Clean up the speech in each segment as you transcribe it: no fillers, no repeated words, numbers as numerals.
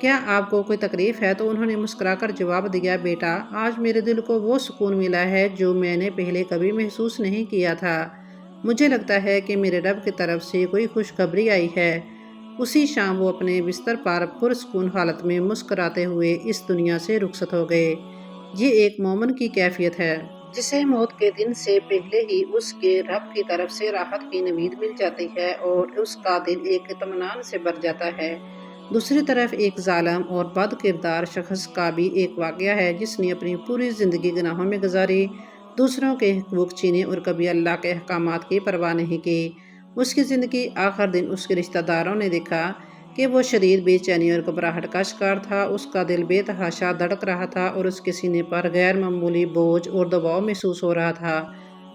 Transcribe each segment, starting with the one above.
کیا آپ کو کوئی تکلیف ہے؟ تو انہوں نے مسکرا کر جواب دیا، بیٹا آج میرے دل کو وہ سکون ملا ہے جو میں نے پہلے کبھی محسوس نہیں کیا تھا۔ مجھے لگتا ہے کہ میرے رب کی طرف سے کوئی خوشخبری آئی ہے۔ اسی شام وہ اپنے بستر پر پرسکون حالت میں مسکراتے ہوئے اس دنیا سے رخصت ہو گئے۔ یہ ایک مومن کی کیفیت ہے جسے موت کے دن سے پہلے ہی اس کے رب کی طرف سے راحت کی امید مل جاتی ہے اور اس کا دل ایک اطمینان سے بھر جاتا ہے۔ دوسری طرف ایک ظالم اور بد کردار شخص کا بھی ایک واقعہ ہے جس نے اپنی پوری زندگی گناہوں میں گزاری، دوسروں کے حقوق چھینے اور کبھی اللہ کے احکامات کی پرواہ نہیں کی۔ اس کی زندگی آخر دن اس کے رشتہ داروں نے دیکھا کہ وہ شدید بے چینی اور گھبراہٹ کا شکار تھا۔ اس کا دل بے تحاشا دھڑک رہا تھا اور اس کے سینے پر غیر معمولی بوجھ اور دباؤ محسوس ہو رہا تھا۔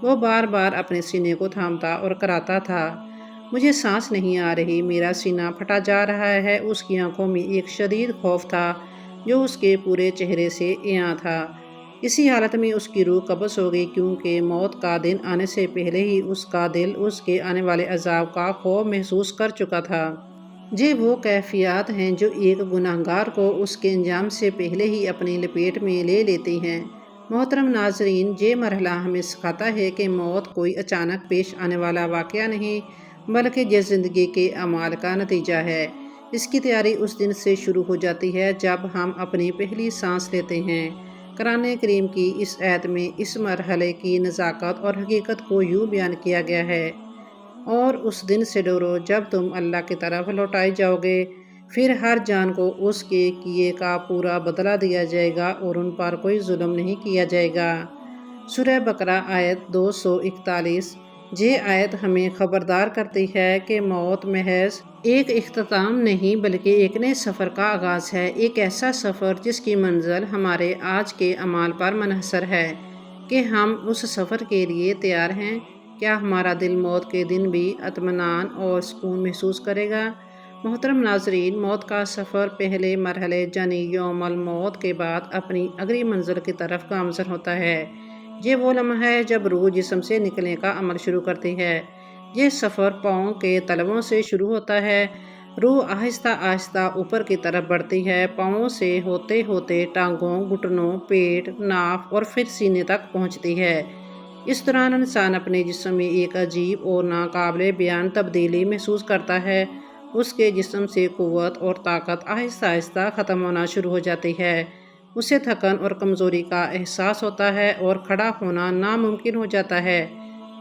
وہ بار بار اپنے سینے کو تھامتا اور کراتا تھا، مجھے سانس نہیں آ رہی، میرا سینہ پھٹا جا رہا ہے۔ اس کی آنکھوں میں ایک شدید خوف تھا جو اس کے پورے چہرے سے عیاں تھا۔ اسی حالت میں اس کی روح قبض ہو گئی کیونکہ موت کا دن آنے سے پہلے ہی اس کا دل اس کے آنے والے عذاب کا خوف محسوس کر چکا تھا۔ یہ وہ کیفیات ہیں جو ایک گناہگار کو اس کے انجام سے پہلے ہی اپنی لپیٹ میں لے لیتی ہیں۔ محترم ناظرین، یہ مرحلہ ہمیں سکھاتا ہے کہ موت کوئی اچانک پیش آنے والا واقعہ نہیں بلکہ یہ زندگی کے اعمال کا نتیجہ ہے۔ اس کی تیاری اس دن سے شروع ہو جاتی ہے جب ہم اپنی پہلی سانس لیتے ہیں۔ قرآن کریم کی اس آیت میں اس مرحلے کی نزاکت اور حقیقت کو یوں بیان کیا گیا ہے، اور اس دن سے ڈرو جب تم اللہ کی طرف لوٹائے جاؤ گے، پھر ہر جان کو اس کے کیے کا پورا بدلہ دیا جائے گا اور ان پر کوئی ظلم نہیں کیا جائے گا۔ سورہ بقرہ آیت 241۔ یہ آیت ہمیں خبردار کرتی ہے کہ موت محض ایک اختتام نہیں بلکہ ایک نئے سفر کا آغاز ہے، ایک ایسا سفر جس کی منزل ہمارے آج کے اعمال پر منحصر ہے کہ ہم اس سفر کے لیے تیار ہیں۔ کیا ہمارا دل موت کے دن بھی اطمینان اور سکون محسوس کرے گا؟ محترم ناظرین، موت کا سفر پہلے مرحلے یعنی یوم الموت کے بعد اپنی اگلی منزل کی طرف گامزن ہوتا ہے۔ یہ وہ لمحہ ہے جب روح جسم سے نکلنے کا عمل شروع کرتی ہے۔ یہ سفر پاؤں کے تلووں سے شروع ہوتا ہے۔ روح آہستہ آہستہ اوپر کی طرف بڑھتی ہے، پاؤں سے ہوتے ہوتے ٹانگوں، گھٹنوں، پیٹ، ناف اور پھر سینے تک پہنچتی ہے۔ اس دوران انسان اپنے جسم میں ایک عجیب اور ناقابل بیان تبدیلی محسوس کرتا ہے۔ اس کے جسم سے قوت اور طاقت آہستہ آہستہ ختم ہونا شروع ہو جاتی ہے۔ اسے تھکن اور کمزوری کا احساس ہوتا ہے اور کھڑا ہونا ناممکن ہو جاتا ہے۔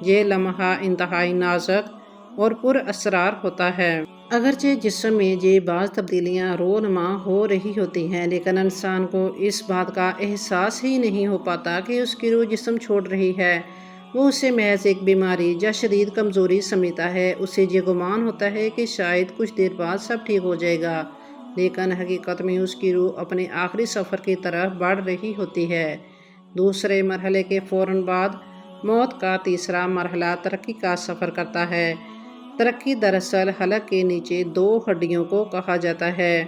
یہ لمحہ انتہائی نازک اور پر اسرار ہوتا ہے۔ اگرچہ جسم میں یہ بعض تبدیلیاں رونما ہو رہی ہوتی ہیں، لیکن انسان کو اس بات کا احساس ہی نہیں ہو پاتا کہ اس کی روح جسم چھوڑ رہی ہے۔ وہ اسے محض ایک بیماری یا شدید کمزوری سمجھتا ہے۔ اسے یہ گمان ہوتا ہے کہ شاید کچھ دیر بعد سب ٹھیک ہو جائے گا، لیکن حقیقت میں اس کی روح اپنے آخری سفر کی طرف بڑھ رہی ہوتی ہے۔ دوسرے مرحلے کے فوراً بعد موت کا تیسرا مرحلہ ترقی کا سفر کرتا ہے۔ ترقی دراصل حلق کے نیچے دو ہڈیوں کو کہا جاتا ہے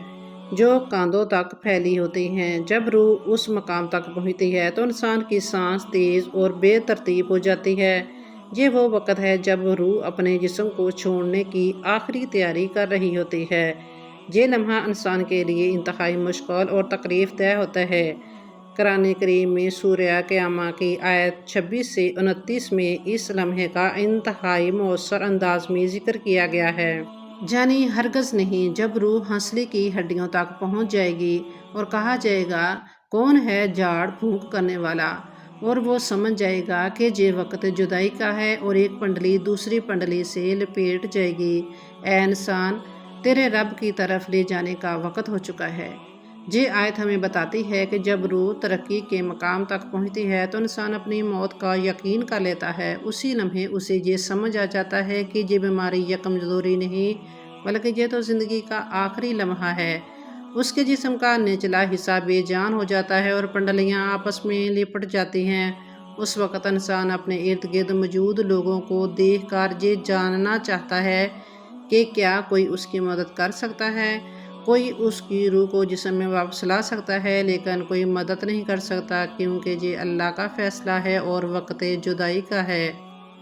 جو کاندھوں تک پھیلی ہوتی ہیں۔ جب روح اس مقام تک پہنچتی ہے تو انسان کی سانس تیز اور بے ترتیب ہو جاتی ہے۔ یہ وہ وقت ہے جب روح اپنے جسم کو چھوڑنے کی آخری تیاری کر رہی ہوتی ہے۔ یہ لمحہ انسان کے لیے انتہائی مشکل اور تکلیف دہ ہوتا ہے۔ قرآن کریم میں سورہ قیامہ کی آیت 26 سے 29 میں اس لمحے کا انتہائی مؤثر انداز میں ذکر کیا گیا ہے۔ یعنی ہرگز نہیں، جب روح ہنسلی کی ہڈیوں تک پہنچ جائے گی اور کہا جائے گا، کون ہے جھاڑ پھونک کرنے والا، اور وہ سمجھ جائے گا کہ یہ وقت جدائی کا ہے اور ایک پنڈلی دوسری پنڈلی سے لپیٹ جائے گی۔ اے انسان، تیرے رب کی طرف لے جانے کا وقت ہو چکا ہے۔ یہ آیت ہمیں بتاتی ہے کہ جب روح ترقی کے مقام تک پہنچتی ہے تو انسان اپنی موت کا یقین کر لیتا ہے۔ اسی لمحے اسے یہ سمجھ آ جاتا ہے کہ یہ بیماری یا کمزوری نہیں بلکہ یہ تو زندگی کا آخری لمحہ ہے۔ اس کے جسم کا نچلا حصہ بے جان ہو جاتا ہے اور پنڈلیاں آپس میں لپٹ جاتی ہیں۔ اس وقت انسان اپنے ارد گرد موجود لوگوں کو دیکھ کر یہ جاننا چاہتا ہے کہ کیا کوئی اس کی مدد کر سکتا ہے۔ کوئی اس کی روح کو جسم میں واپس لا سکتا ہے، لیکن کوئی مدد نہیں کر سکتا کیونکہ یہ اللہ کا فیصلہ ہے اور وقت جدائی کا ہے۔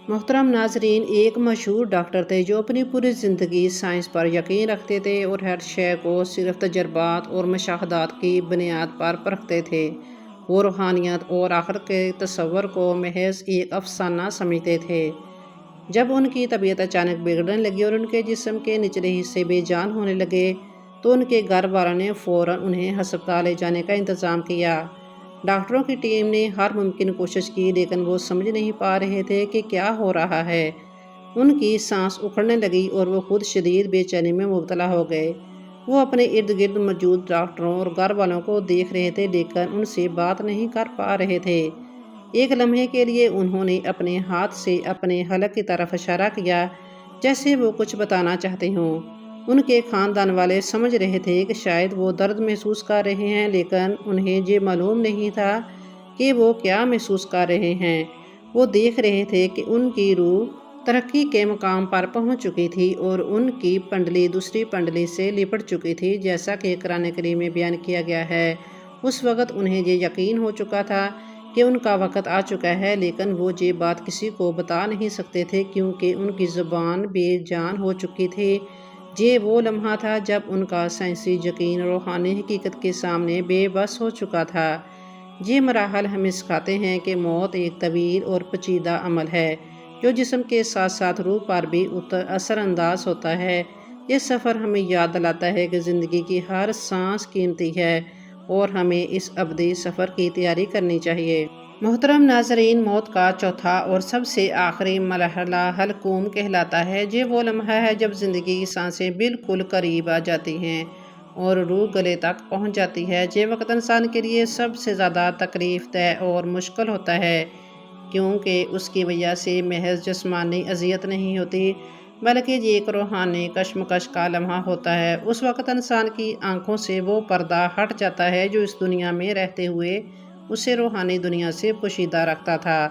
محترم ناظرین، ایک مشہور ڈاکٹر تھے جو اپنی پوری زندگی سائنس پر یقین رکھتے تھے اور ہر شے کو صرف تجربات اور مشاہدات کی بنیاد پر پرکھتے تھے۔ وہ روحانیت اور آخرت کے تصور کو محض ایک افسانہ سمجھتے تھے۔ جب ان کی طبیعت اچانک بگڑنے لگی اور ان کے جسم کے نچلے حصے بے جان ہونے لگے تو ان کے گھر والوں نے فوراً انہیں ہسپتال لے جانے کا انتظام کیا۔ ڈاکٹروں کی ٹیم نے ہر ممکن کوشش کی لیکن وہ سمجھ نہیں پا رہے تھے کہ کیا ہو رہا ہے۔ ان کی سانس اکھڑنے لگی اور وہ خود شدید بے چینی میں مبتلا ہو گئے۔ وہ اپنے ارد گرد موجود ڈاکٹروں اور گھر والوں کو دیکھ رہے تھے لیکن ان سے بات نہیں کر پا رہے تھے۔ ایک لمحے کے لیے انہوں نے اپنے ہاتھ سے اپنے حلق کی طرف اشارہ کیا جیسے وہ کچھ بتانا چاہتے ہوں۔ ان کے خاندان والے سمجھ رہے تھے کہ شاید وہ درد محسوس کر رہے ہیں لیکن انہیں یہ معلوم نہیں تھا کہ وہ کیا محسوس کر رہے ہیں۔ وہ دیکھ رہے تھے کہ ان کی روح ترقی کے مقام پر پہنچ چکی تھی اور ان کی پنڈلی دوسری پنڈلی سے لپٹ چکی تھی، جیسا کہ قرآن کریم میں بیان کیا گیا ہے۔ اس وقت انہیں یہ یقین ہو چکا تھا کہ ان کا وقت آ چکا ہے، لیکن وہ یہ بات کسی کو بتا نہیں سکتے تھے کیونکہ ان کی زبان بے جان ہو چکی تھی۔ یہ وہ لمحہ تھا جب ان کا سائنسی یقین روحانی حقیقت کے سامنے بے بس ہو چکا تھا۔ یہ مراحل ہمیں سکھاتے ہیں کہ موت ایک طویل اور پیچیدہ عمل ہے جو جسم کے ساتھ ساتھ روح پر بھی اثر انداز ہوتا ہے۔ یہ سفر ہمیں یاد دلاتا ہے کہ زندگی کی ہر سانس قیمتی ہے اور ہمیں اس ابدی سفر کی تیاری کرنی چاہیے۔ محترم ناظرین، موت کا چوتھا اور سب سے آخری مرحلہ حلقوم کہلاتا ہے۔ یہ وہ لمحہ ہے جب زندگی کی سانسیں بالکل قریب آ جاتی ہیں اور روح گلے تک پہنچ جاتی ہے۔ یہ وقت انسان کے لیے سب سے زیادہ تکلیف دہ اور مشکل ہوتا ہے کیونکہ اس کی وجہ سے محض جسمانی اذیت نہیں ہوتی بلکہ یہ ایک روحانی کشمکش کا لمحہ ہوتا ہے۔ اس وقت انسان کی آنکھوں سے وہ پردہ ہٹ جاتا ہے جو اس دنیا میں رہتے ہوئے اسے روحانی دنیا سے پوشیدہ رکھتا تھا۔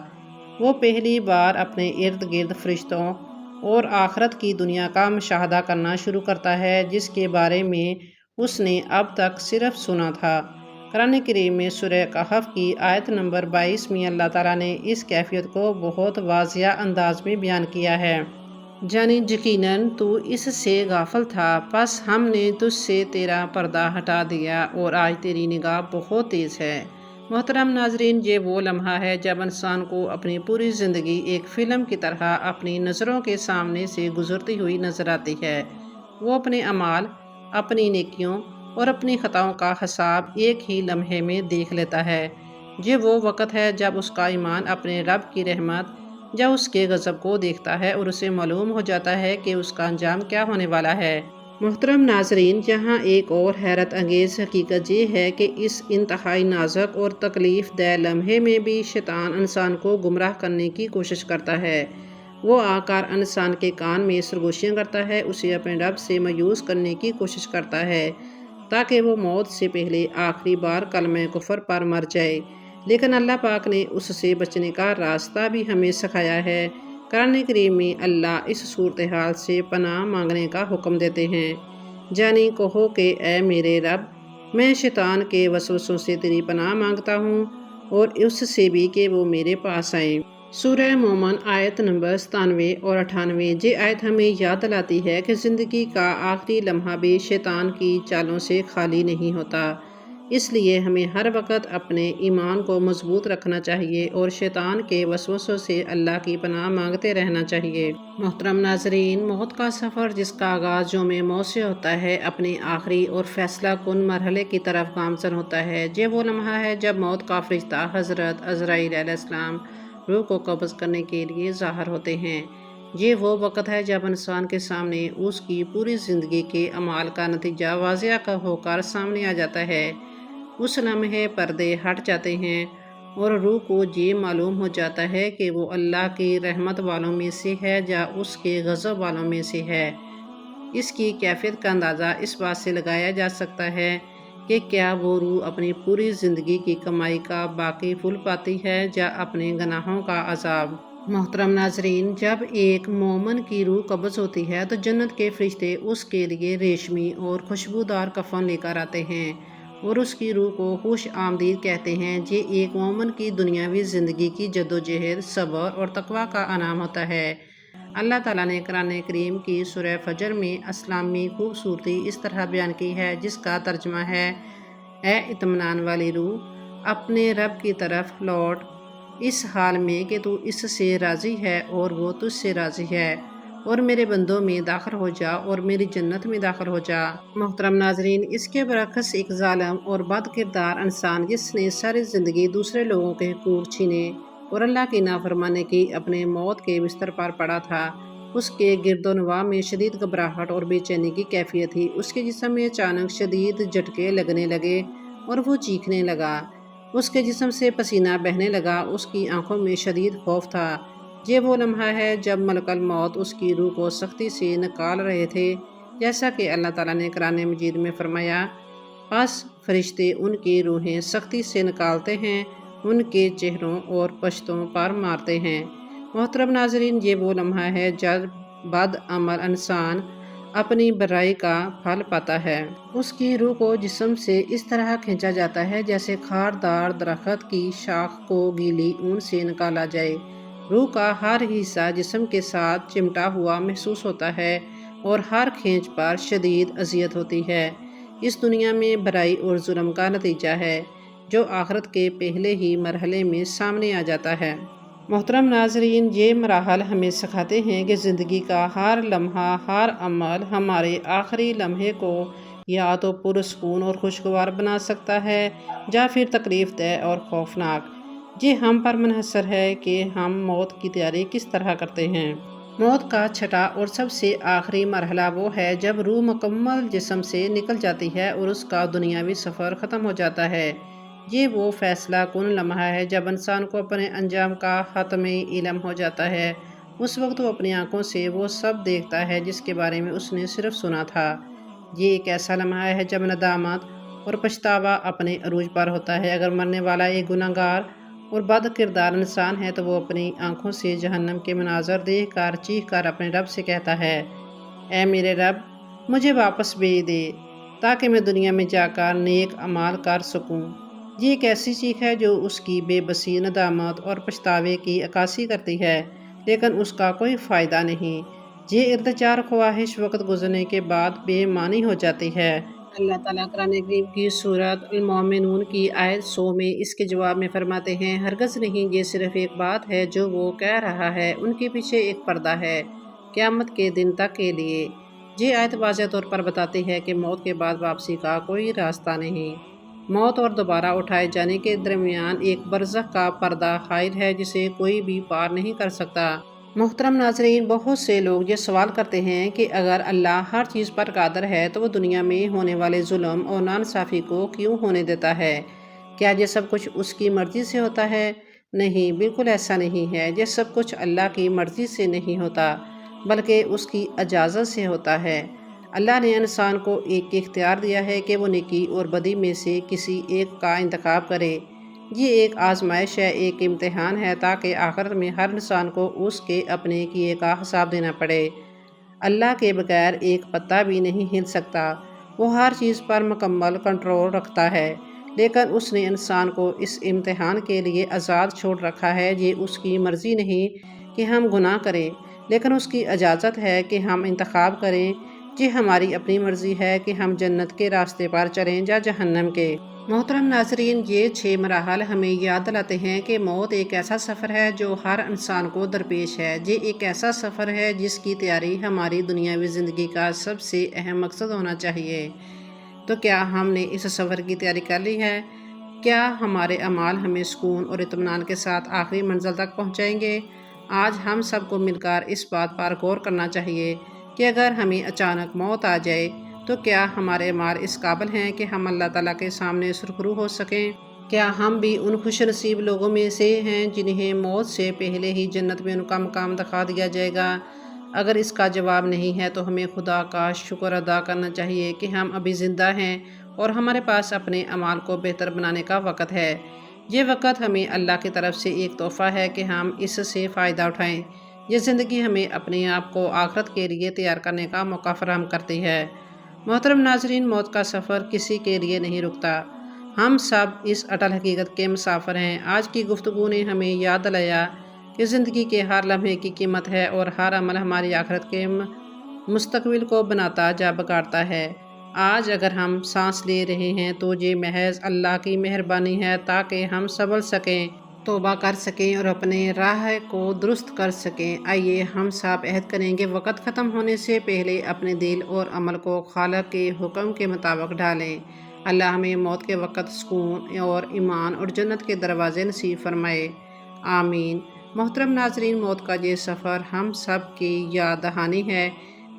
وہ پہلی بار اپنے ارد گرد فرشتوں اور آخرت کی دنیا کا مشاہدہ کرنا شروع کرتا ہے جس کے بارے میں اس نے اب تک صرف سنا تھا۔ قرآن کریم میں سورہ کہف کی آیت نمبر 22 میں اللہ تعالیٰ نے اس کیفیت کو بہت واضح انداز میں بیان کیا ہے۔ یعنی یقیناً تو اس سے غافل تھا، پس ہم نے تجھ سے تیرا پردہ ہٹا دیا اور آج تیری نگاہ بہت تیز ہے۔ محترم ناظرین، یہ وہ لمحہ ہے جب انسان کو اپنی پوری زندگی ایک فلم کی طرح اپنی نظروں کے سامنے سے گزرتی ہوئی نظر آتی ہے۔ وہ اپنے اعمال، اپنی نیکیوں اور اپنی خطاؤں کا حساب ایک ہی لمحے میں دیکھ لیتا ہے۔ یہ وہ وقت ہے جب اس کا ایمان اپنے رب کی رحمت یا اس کے غضب کو دیکھتا ہے اور اسے معلوم ہو جاتا ہے کہ اس کا انجام کیا ہونے والا ہے۔ محترم ناظرین، یہاں ایک اور حیرت انگیز حقیقت یہ ہے کہ اس انتہائی نازک اور تکلیف دہ لمحے میں بھی شیطان انسان کو گمراہ کرنے کی کوشش کرتا ہے۔ وہ آ کر انسان کے کان میں سرگوشیاں کرتا ہے، اسے اپنے رب سے مایوس کرنے کی کوشش کرتا ہے تاکہ وہ موت سے پہلے آخری بار کلمہ کفر پر مر جائے، لیکن اللہ پاک نے اس سے بچنے کا راستہ بھی ہمیں سکھایا ہے۔ قرآن کریم میں اللہ اس صورتحال سے پناہ مانگنے کا حکم دیتے ہیں، یعنی کہو کہ اے میرے رب، میں شیطان کے وسوسوں سے تیری پناہ مانگتا ہوں اور اس سے بھی کہ وہ میرے پاس آئیں۔ سورہ مومن آیت نمبر 97 اور 98۔ یہ آیت ہمیں یاد دلاتی ہے کہ زندگی کا آخری لمحہ بھی شیطان کی چالوں سے خالی نہیں ہوتا، اس لیے ہمیں ہر وقت اپنے ایمان کو مضبوط رکھنا چاہیے اور شیطان کے وسوسوں سے اللہ کی پناہ مانگتے رہنا چاہیے۔ محترم ناظرین، موت کا سفر جس کا آغاز یوم موت سے ہوتا ہے اپنے آخری اور فیصلہ کن مرحلے کی طرف گامزن ہوتا ہے۔ یہ وہ لمحہ ہے جب موت کا فرشتہ حضرت عزرائیل علیہ السلام روح کو قبض کرنے کے لیے ظاہر ہوتے ہیں۔ یہ وہ وقت ہے جب انسان کے سامنے اس کی پوری زندگی کے اعمال کا نتیجہ واضح ہو کر سامنے آ جاتا ہے۔ اس لمحے پردے ہٹ جاتے ہیں اور روح کو یہ معلوم ہو جاتا ہے کہ وہ اللہ کی رحمت والوں میں سے ہے یا اس کے غضب والوں میں سے ہے۔ اس کی کیفیت کا اندازہ اس بات سے لگایا جا سکتا ہے کہ کیا وہ روح اپنی پوری زندگی کی کمائی کا باقی پھول پاتی ہے یا اپنے گناہوں کا عذاب۔ محترم ناظرین، جب ایک مومن کی روح قبض ہوتی ہے تو جنت کے فرشتے اس کے لیے ریشمی اور خوشبودار کفن لے کر آتے ہیں اور اس کی روح کو خوش آمدید کہتے ہیں۔ یہ ایک مومن کی دنیاوی زندگی کی جدوجہد، صبر اور تقوی کا انعام ہوتا ہے۔ اللہ تعالیٰ نے قرآن کریم کی سورہ فجر میں اسلامی خوبصورتی اس طرح بیان کی ہے، جس کا ترجمہ ہے: اے اطمینان والی روح، اپنے رب کی طرف لوٹ، اس حال میں کہ تو اس سے راضی ہے اور وہ تجھ سے راضی ہے، اور میرے بندوں میں داخل ہو جا اور میری جنت میں داخل ہو جا۔ محترم ناظرین، اس کے برعکس ایک ظالم اور بد کردار انسان جس نے ساری زندگی دوسرے لوگوں کے حقوق چھینے اور اللہ کی نافرمانی کی اپنے موت کے بستر پر پڑا تھا، اس کے گرد و نواح میں شدید گھبراہٹ اور بے چینی کی کیفیت تھی۔ اس کے جسم میں اچانک شدید جھٹکے لگنے لگے اور وہ چیخنے لگا۔ اس کے جسم سے پسینہ بہنے لگا، اس کی آنکھوں میں شدید خوف تھا۔ یہ وہ لمحہ ہے جب ملک الموت اس کی روح کو سختی سے نکال رہے تھے، جیسا کہ اللہ تعالیٰ نے قرآن مجید میں فرمایا: پس فرشتے ان کی روحیں سختی سے نکالتے ہیں، ان کے چہروں اور پشتوں پر مارتے ہیں۔ محترم ناظرین، یہ وہ لمحہ ہے جب بد عمل انسان اپنی برائی کا پھل پاتا ہے۔ اس کی روح کو جسم سے اس طرح کھینچا جاتا ہے جیسے خاردار درخت کی شاخ کو گیلی اون سے نکالا جائے۔ روح کا ہر حصہ جسم کے ساتھ چمٹا ہوا محسوس ہوتا ہے اور ہر کھینچ پر شدید اذیت ہوتی ہے۔ اس دنیا میں برائی اور ظلم کا نتیجہ ہے، جو آخرت کے پہلے ہی مرحلے میں سامنے آ جاتا ہے۔ محترم ناظرین، یہ مراحل ہمیں سکھاتے ہیں کہ زندگی کا ہر لمحہ، ہر عمل ہمارے آخری لمحے کو یا تو پرسکون اور خوشگوار بنا سکتا ہے یا پھر تکلیف دہ اور خوفناک۔ یہ ہم پر منحصر ہے کہ ہم موت کی تیاری کس طرح کرتے ہیں۔ موت کا چھٹا اور سب سے آخری مرحلہ وہ ہے جب روح مکمل جسم سے نکل جاتی ہے اور اس کا دنیاوی سفر ختم ہو جاتا ہے۔ یہ وہ فیصلہ کن لمحہ ہے جب انسان کو اپنے انجام کا حتمی علم ہو جاتا ہے۔ اس وقت وہ اپنی آنکھوں سے وہ سب دیکھتا ہے جس کے بارے میں اس نے صرف سنا تھا۔ یہ ایک ایسا لمحہ ہے جب ندامت اور پچھتاوا اپنے عروج پر ہوتا ہے۔ اگر مرنے والا ایک گنہگار اور بد کردار انسان ہے تو وہ اپنی آنکھوں سے جہنم کے مناظر دیکھ کر چیخ کر اپنے رب سے کہتا ہے: اے میرے رب، مجھے واپس بھیج دے تاکہ میں دنیا میں جا کر نیک اعمال کر سکوں۔ یہ ایک ایسی چیخ ہے جو اس کی بے بسی، ندامت اور پچھتاوے کی عکاسی کرتی ہے، لیکن اس کا کوئی فائدہ نہیں۔ یہ ارتجاع خواہش وقت گزرنے کے بعد بے معنی ہو جاتی ہے۔ اللہ تعالیٰ قرآن کریم کی سورۃ المومنون کی آیت 100 میں اس کے جواب میں فرماتے ہیں: ہرگز نہیں، یہ صرف ایک بات ہے جو وہ کہہ رہا ہے، ان کے پیچھے ایک پردہ ہے قیامت کے دن تک کے لیے۔ یہ آیت واضح طور پر بتاتی ہے کہ موت کے بعد واپسی کا کوئی راستہ نہیں۔ موت اور دوبارہ اٹھائے جانے کے درمیان ایک برزخ کا پردہ حائل ہے جسے کوئی بھی پار نہیں کر سکتا۔ محترم ناظرین، بہت سے لوگ یہ سوال کرتے ہیں کہ اگر اللہ ہر چیز پر قادر ہے تو وہ دنیا میں ہونے والے ظلم اور ناانصافی کو کیوں ہونے دیتا ہے؟ کیا یہ سب کچھ اس کی مرضی سے ہوتا ہے؟ نہیں، بالکل ایسا نہیں ہے۔ یہ سب کچھ اللہ کی مرضی سے نہیں ہوتا، بلکہ اس کی اجازت سے ہوتا ہے۔ اللہ نے انسان کو ایک اختیار دیا ہے کہ وہ نیکی اور بدی میں سے کسی ایک کا انتخاب کرے۔ یہ ایک آزمائش ہے، ایک امتحان ہے، تاکہ آخرت میں ہر انسان کو اس کے اپنے کیے کا حساب دینا پڑے۔ اللہ کے بغیر ایک پتا بھی نہیں ہل سکتا۔ وہ ہر چیز پر مکمل کنٹرول رکھتا ہے، لیکن اس نے انسان کو اس امتحان کے لیے آزاد چھوڑ رکھا ہے۔ یہ اس کی مرضی نہیں کہ ہم گناہ کریں، لیکن اس کی اجازت ہے کہ ہم انتخاب کریں۔ یہ ہماری اپنی مرضی ہے کہ ہم جنت کے راستے پر چلیں یا جہنم کے۔ محترم ناظرین، یہ 6 مراحل ہمیں یاد دلاتے ہیں کہ موت ایک ایسا سفر ہے جو ہر انسان کو درپیش ہے۔ یہ ایک ایسا سفر ہے جس کی تیاری ہماری دنیاوی زندگی کا سب سے اہم مقصد ہونا چاہیے۔ تو کیا ہم نے اس سفر کی تیاری کر لی ہے؟ کیا ہمارے اعمال ہمیں سکون اور اطمینان کے ساتھ آخری منزل تک پہنچائیں گے؟ آج ہم سب کو مل کر اس بات پر غور کرنا چاہیے کہ اگر ہمیں اچانک موت آ جائے تو کیا ہمارے اعمال اس قابل ہیں کہ ہم اللہ تعالیٰ کے سامنے سرخرو ہو سکیں؟ کیا ہم بھی ان خوش نصیب لوگوں میں سے ہیں جنہیں موت سے پہلے ہی جنت میں ان کا مقام دکھا دیا جائے گا؟ اگر اس کا جواب نہیں ہے تو ہمیں خدا کا شکر ادا کرنا چاہیے کہ ہم ابھی زندہ ہیں اور ہمارے پاس اپنے اعمال کو بہتر بنانے کا وقت ہے۔ یہ وقت ہمیں اللہ کی طرف سے ایک تحفہ ہے کہ ہم اس سے فائدہ اٹھائیں۔ یہ زندگی ہمیں اپنے آپ کو آخرت کے لیے تیار کرنے کا موقع فراہم کرتی ہے۔ محترم ناظرین، موت کا سفر کسی کے لیے نہیں رکتا۔ ہم سب اس اٹل حقیقت کے مسافر ہیں۔ آج کی گفتگو نے ہمیں یاد دلایا کہ زندگی کے ہر لمحے کی قیمت ہے اور ہر عمل ہماری آخرت کے مستقبل کو بناتا یا بگاڑتا ہے۔ آج اگر ہم سانس لے رہے ہیں تو یہ محض اللہ کی مہربانی ہے تاکہ ہم سنبھل سکیں، توبہ کر سکیں اور اپنے راہ کو درست کر سکیں۔ آئیے ہم سب عہد کریں کہ وقت ختم ہونے سے پہلے اپنے دل اور عمل کو خالق کے حکم کے مطابق ڈھالیں۔ اللہ ہمیں موت کے وقت سکون اور ایمان اور جنت کے دروازے نصیب فرمائے، آمین۔ محترم ناظرین، موت کا یہ سفر ہم سب کی یاد دہانی ہے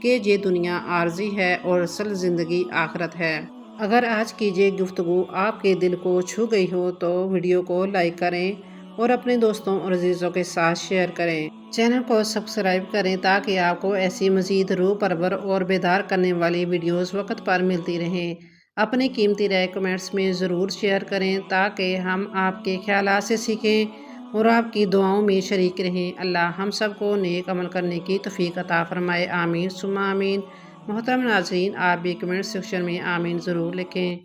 کہ یہ دنیا عارضی ہے اور اصل زندگی آخرت ہے۔ اگر آج کی یہ گفتگو آپ کے دل کو چھو گئی ہو تو ویڈیو کو لائک کریں اور اپنے دوستوں اور عزیزوں کے ساتھ شیئر کریں۔ چینل کو سبسکرائب کریں تاکہ آپ کو ایسی مزید روح پرور اور بیدار کرنے والی ویڈیوز وقت پر ملتی رہیں۔ اپنی قیمتی رائے کمنٹس میں ضرور شیئر کریں تاکہ ہم آپ کے خیالات سے سیکھیں اور آپ کی دعاؤں میں شریک رہیں۔ اللہ ہم سب کو نیک عمل کرنے کی توفیق عطا فرمائے، آمین ثم آمین۔ محترم ناظرین، آپ بھی کمنٹ سیکشن میں آمین ضرور لکھیں۔